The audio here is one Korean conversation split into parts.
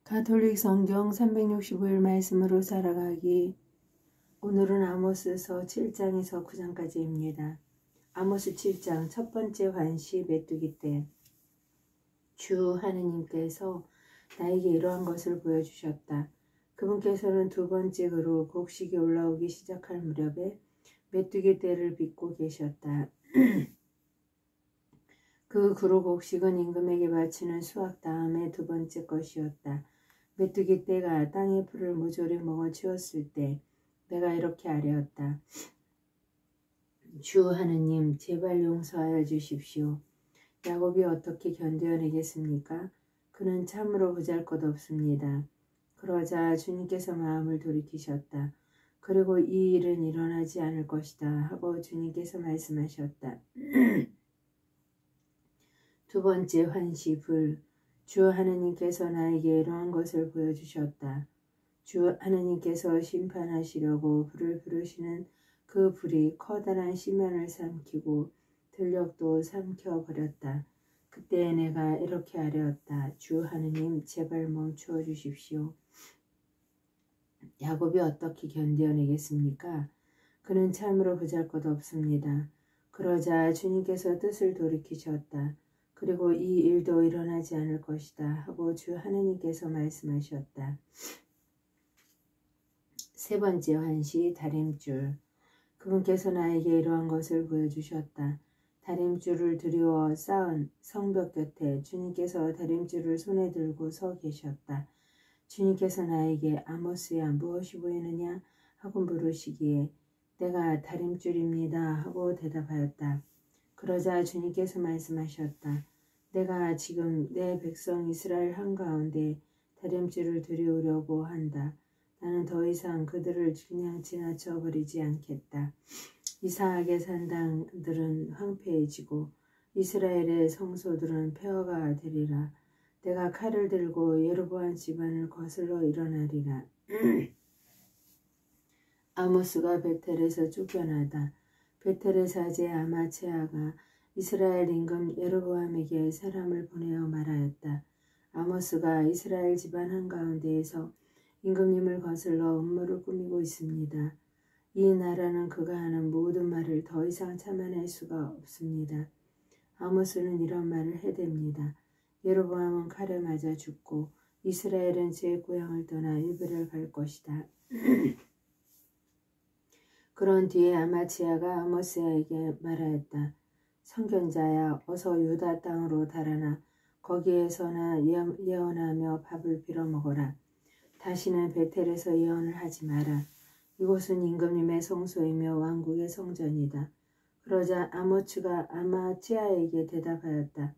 가톨릭 성경 365일 말씀으로 살아가기. 오늘은 아모스서 7장에서 9장까지입니다. 아모스 7장 첫 번째 환시 메뚜기 때. 주 하느님께서 나에게 이러한 것을 보여주셨다. 그분께서는 두 번째 그로 곡식이 올라오기 시작할 무렵에 메뚜기 떼를 빚고 계셨다. 그 그로 곡식은 임금에게 바치는 수확 다음에 두 번째 것이었다. 메뚜기 떼가 땅의 풀을 모조리 먹어치웠을 때 내가 이렇게 아뢰었다. 주 하느님, 제발 용서하여 주십시오. 야곱이 어떻게 견뎌내겠습니까? 그는 참으로 보잘것없습니다. 그러자 주님께서 마음을 돌이키셨다. 그리고 이 일은 일어나지 않을 것이다 하고 주님께서 말씀하셨다. 두 번째 환시 불. 주 하느님께서 나에게 이러한 것을 보여주셨다. 주 하느님께서 심판하시려고 불을 부르시는 그 불이 커다란 시면을 삼키고 들녘도 삼켜버렸다. 그때 내가 이렇게 아뢰었다. 주 하느님, 제발 멈추어 주십시오. 야곱이 어떻게 견뎌내겠습니까? 그는 참으로 보잘것없습니다. 그러자 주님께서 뜻을 돌이키셨다. 그리고 이 일도 일어나지 않을 것이다 하고 주 하느님께서 말씀하셨다. 세 번째 환시 다림줄. 그분께서 나에게 이러한 것을 보여주셨다. 다림줄을 들이워 쌓은 성벽 곁에 주님께서 다림줄을 손에 들고 서 계셨다. 주님께서 나에게 아모스야 무엇이 보이느냐 하고 물으시기에 내가 다림줄입니다 하고 대답하였다. 그러자 주님께서 말씀하셨다. 내가 지금 내 백성 이스라엘 한가운데 다림줄을 들이우려고 한다. 나는 더 이상 그들을 그냥 지나쳐 버리지 않겠다. 이삭의 산당들은 황폐해지고 이스라엘의 성소들은 폐허가 되리라. 내가 칼을 들고 여로보암 집안을 거슬러 일어나리라. 아모스가 베텔에서 쫓겨나다. 베텔의 사제 아마츠야가 이스라엘 임금 여로보암에게 사람을 보내어 말하였다. 아모스가 이스라엘 집안 한가운데에서 임금님을 거슬러 음모를 꾸미고 있습니다. 이 나라는 그가 하는 모든 말을 더 이상 참아낼 수가 없습니다. 아모스는 이런 말을 해댑니다. 여로보암은 칼에 맞아 죽고 이스라엘은 제 고향을 떠나 유배를 갈 것이다. 그런 뒤에 아마츠야가 아모스에게 말하였다. 선견자야, 어서 유다 땅으로 달아나 거기에서나 예언하며 밥을 빌어먹어라. 다시는 베텔에서 예언을 하지 마라. 이곳은 임금님의 성소이며 왕국의 성전이다. 그러자 아마츠야에게 대답하였다.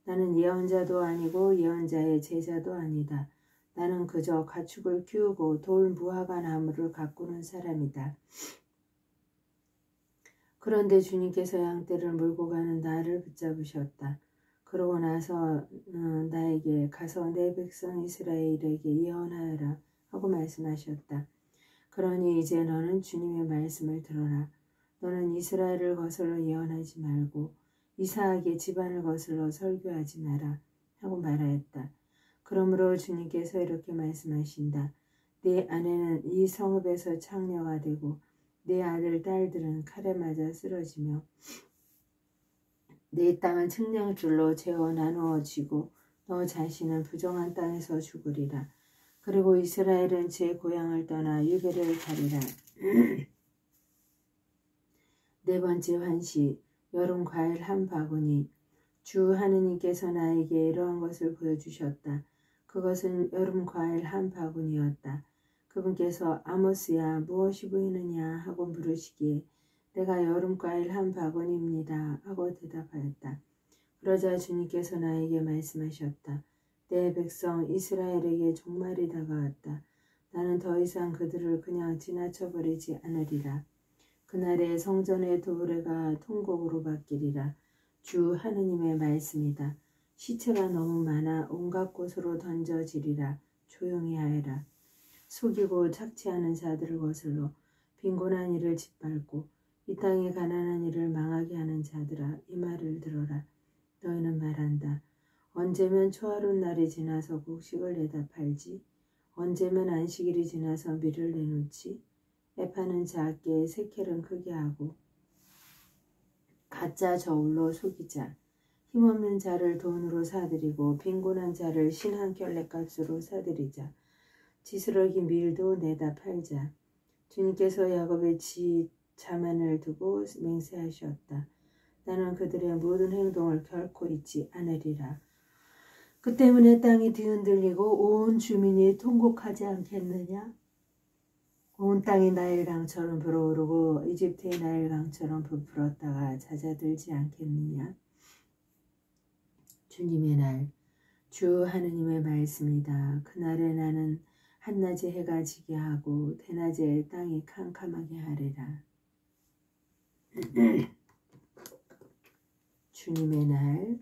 나는 예언자도 아니고 예언자의 제자도 아니다. 나는 그저 가축을 키우고 돌 무화과 나무를 가꾸는 사람이다. 그런데 주님께서 양떼를 몰고 가는 나를 붙잡으셨다. 그러고 나서 나에게 가서 내 백성 이스라엘에게 예언하여라 하고 말씀하셨다. 그러니 이제 너는 주님의 말씀을 들어라. 너는 이스라엘을 거슬러 예언하지 말고 이삭의 집안을 거슬러 설교하지 마라 하고 말하였다. 그러므로 주님께서 이렇게 말씀하신다. 네 아내는 이 성읍에서 창녀가 되고 네 아들 딸들은 칼에 맞아 쓰러지며 네 땅은 측량줄로 재어 나누어지고 너 자신은 부정한 땅에서 죽으리라. 그리고 이스라엘은 제 고향을 떠나 유배를 가리라. 네 번째 환시 여름 과일 한 바구니. 주 하느님께서 나에게 이러한 것을 보여주셨다. 그것은 여름 과일 한 바구니였다. 그분께서 아모스야 무엇이 보이느냐 하고 물으시기에 내가 여름 과일 한 바구니입니다 하고 대답하였다. 그러자 주님께서 나에게 말씀하셨다. 내 백성 이스라엘에게 종말이 다가왔다. 나는 더 이상 그들을 그냥 지나쳐버리지 않으리라. 그날에 성전의 도래가 통곡으로 바뀌리라. 주 하느님의 말씀이다. 시체가 너무 많아 온갖 곳으로 던져지리라. 조용히 하여라. 속이고 착취하는 자들을 거슬러 빈곤한 이를 짓밟고 이 땅의 가난한 이를 망하게 하는 자들아, 이 말을 들어라. 너희는 말한다. 언제면 초하룻 날이 지나서 곡식을 내다 팔지. 언제면 안식일이 지나서 밀을 내놓지. 에파는 작게 세켈은 크게 하고 가짜 저울로 속이자. 힘없는 자를 돈으로 사들이고 빈곤한 자를 신 한 켤레값으로 사들이자. 지스러기 밀도 내다 팔자. 주님께서 야곱의 자만을 두고 맹세하셨다. 나는 그들의 모든 행동을 결코 잊지 않으리라. 그 때문에 땅이 뒤흔들리고 온 주민이 통곡하지 않겠느냐? 온 땅이 나일강처럼 불어오르고 이집트의 나일강처럼 부풀었다가 잦아들지 않겠느냐? 주님의 날, 주 하느님의 말씀이다. 그날에 나는 한낮에 해가 지게 하고 대낮에 땅이 캄캄하게 하리라. 주님의 날,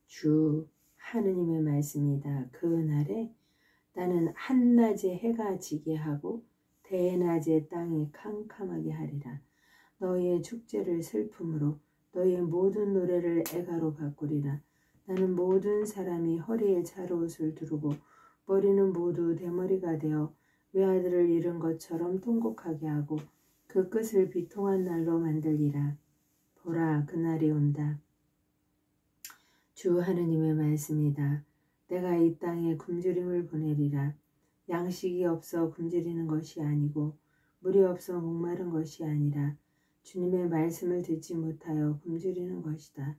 주 하느님의 말씀이다. 그 날에 나는 한낮에 해가 지게 하고 대낮에 땅이 캄캄하게 하리라. 너희의 축제를 슬픔으로 너희의 모든 노래를 애가로 바꾸리라. 나는 모든 사람이 허리에 자루옷을 두르고 머리는 모두 대머리가 되어 외아들을 잃은 것처럼 통곡하게 하고 그 끝을 비통한 날로 만들리라. 보라, 그날이 온다. 주 하느님의 말씀이다. 내가 이 땅에 굶주림을 보내리라. 양식이 없어 굶주리는 것이 아니고 물이 없어 목마른 것이 아니라 주님의 말씀을 듣지 못하여 굶주리는 것이다.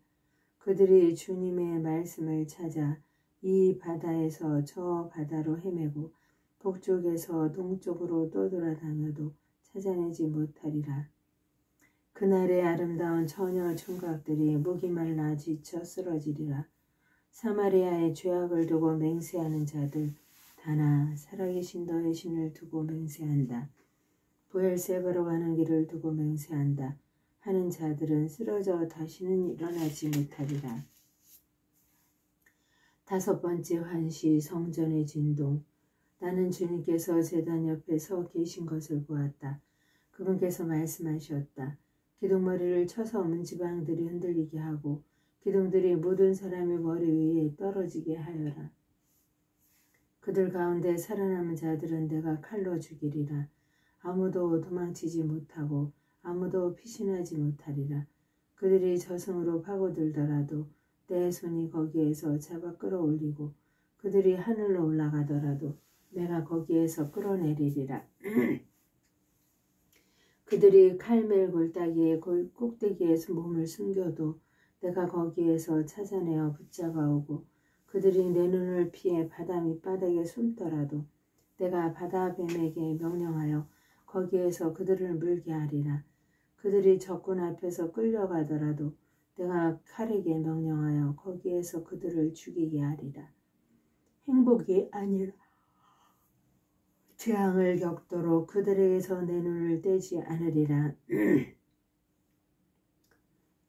그들이 주님의 말씀을 찾아 이 바다에서 저 바다로 헤매고 북쪽에서 동쪽으로 떠돌아다녀도 찾아내지 못하리라. 그날의 아름다운 처녀 총각들이 목이 말라 지쳐 쓰러지리라. 사마리아의 죄악을 두고 맹세하는 자들 다나 살아계신 너의 신을 두고 맹세한다. 부엘세바로 가는 길을 두고 맹세한다 하는 자들은 쓰러져 다시는 일어나지 못하리라. 다섯 번째 환시, 성전의 진동. 나는 주님께서 제단 옆에 서 계신 것을 보았다. 그분께서 말씀하셨다. 기둥머리를 쳐서 문지방들이 흔들리게 하고 기둥들이 모든 사람의 머리 위에 떨어지게 하여라. 그들 가운데 살아남은 자들은 내가 칼로 죽이리라. 아무도 도망치지 못하고 아무도 피신하지 못하리라. 그들이 저승으로 파고들더라도 내 손이 거기에서 잡아 끌어올리고 그들이 하늘로 올라가더라도 내가 거기에서 끌어내리리라. 그들이 칼멜 골짜기의 꼭대기에서 몸을 숨겨도 내가 거기에서 찾아내어 붙잡아오고 그들이 내 눈을 피해 바다 밑바닥에 숨더라도 내가 바다 뱀에게 명령하여 거기에서 그들을 물게 하리라. 그들이 적군 앞에서 끌려가더라도 내가 칼에게 명령하여 거기에서 그들을 죽이게 하리라. 행복이 아니라 재앙을 겪도록 그들에게서 내 눈을 떼지 않으리라.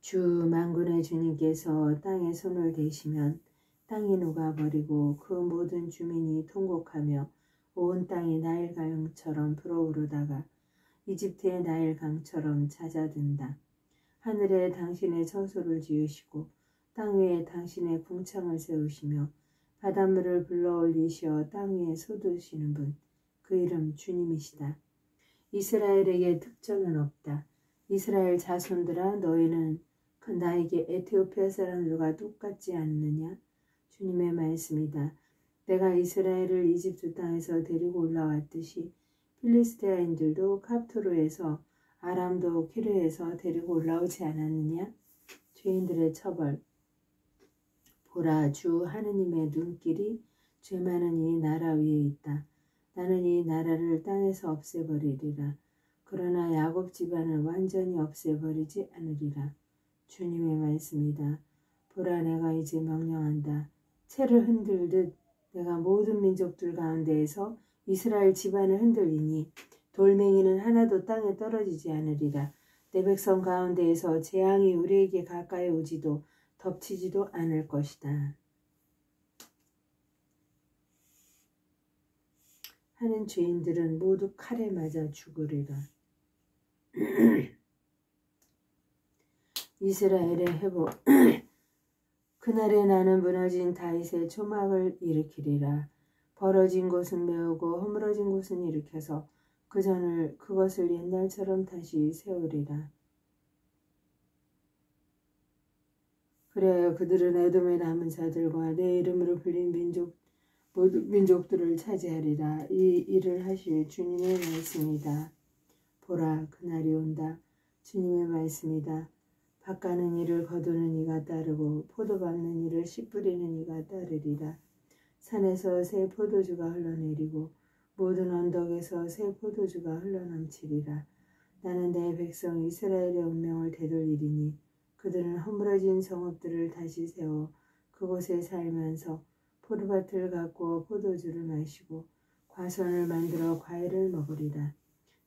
주 만군의 주님께서 땅에 손을 대시면 땅이 녹아버리고 그 모든 주민이 통곡하며 온 땅이 나일강처럼 불어오르다가 이집트의 나일강처럼 잦아든다. 하늘에 당신의 처소를 지으시고 땅 위에 당신의 궁창을 세우시며 바닷물을 불러올리시어 땅 위에 솟으시는 분, 그 이름 주님이시다. 이스라엘에게 특전은 없다. 이스라엘 자손들아, 너희는 나에게 에티오피아 사람들과 똑같지 않느냐? 주님의 말씀이다. 내가 이스라엘을 이집트 땅에서 데리고 올라왔듯이 필리스테아인들도 갑토르에서 아람도 키르에서 데리고 올라오지 않았느냐? 죄인들의 처벌. 보라, 주 하느님의 눈길이 죄 많은 이 나라 위에 있다. 나는 이 나라를 땅에서 없애버리리라. 그러나 야곱 집안을 완전히 없애버리지 않으리라. 주님의 말씀이다. 보라, 내가 이제 명령한다. 채를 흔들듯 내가 모든 민족들 가운데에서 이스라엘 집안을 흔들리니 돌멩이는 하나도 땅에 떨어지지 않으리라. 내 백성 가운데에서 재앙이 우리에게 가까이 오지도 덮치지도 않을 것이다. 하는 죄인들은 모두 칼에 맞아 죽으리라. 이스라엘의 회복. 그날에 나는 무너진 다윗의 초막을 일으키리라. 벌어진 곳은 메우고 허물어진 곳은 일으켜서 그것을 옛날처럼 다시 세우리라. 그래야 그들은 에돔의 남은 자들과 내 이름으로 불린 모든 민족들을 차지하리라. 이 일을 하실 주님의 말씀이다. 보라, 그날이 온다. 주님의 말씀이다. 밭 가는 이를 거두는 이가 따르고 포도 밟는 이를 씨 뿌리는 이가 따르리라. 산에서 새 포도주가 흘러내리고 모든 언덕에서 새 포도주가 흘러넘치리라. 나는 내 백성 이스라엘의 운명을 되돌리리니 그들은 허물어진 성읍들을 다시 세워 그곳에 살면서 포도밭을 가꾸어 포도주를 마시고 과선을 만들어 과일을 먹으리라.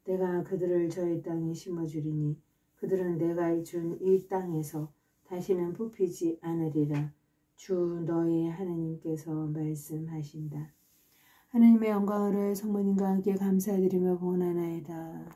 내가 그들을 저희 땅에 심어주리니 그들은 내가 준 이 땅에서 다시는 뽑히지 않으리라. 주 너희 하나님께서 말씀하신다. 하나님의 영광으로 성모님과 함께 감사드리며 봉헌하나이다.